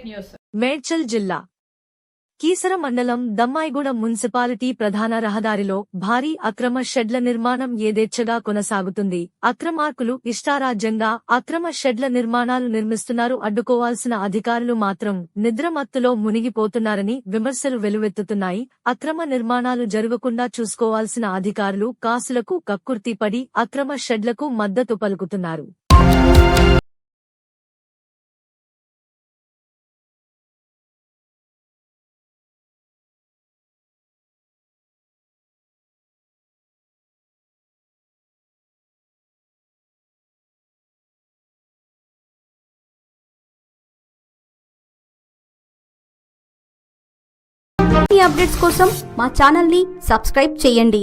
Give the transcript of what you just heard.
Fake news. Medchal జిల్లా కీసర మండలం Dammaiguda municipality ప్రధాన రహదారిలో భారీ అక్రమ షెడ్ల నిర్మాణం యథేచ్ఛగా కొనసాగుతుంది. అక్రమార్కులు ఇష్టారాజ్యంగా అక్రమ షెడ్ల నిర్మాణాలు నిర్మిస్తున్నారు. అడ్డుకోవాల్సిన అధికారులు మాత్రం నిద్రమత్తులో మునిగిపోతున్నారని విమర్శలు వెలువెత్తుతున్నాయి. అక్రమ నిర్మాణాలు జరగకుండా చూసుకోవాల్సిన అధికారులు కాసులకు కక్కుర్తిపడి అక్రమ షెడ్లకు మద్దతు పలుకుతున్నారు. అప్డేట్స్ కోసం మా ఛానల్ ని సబ్స్క్రైబ్ చేయండి.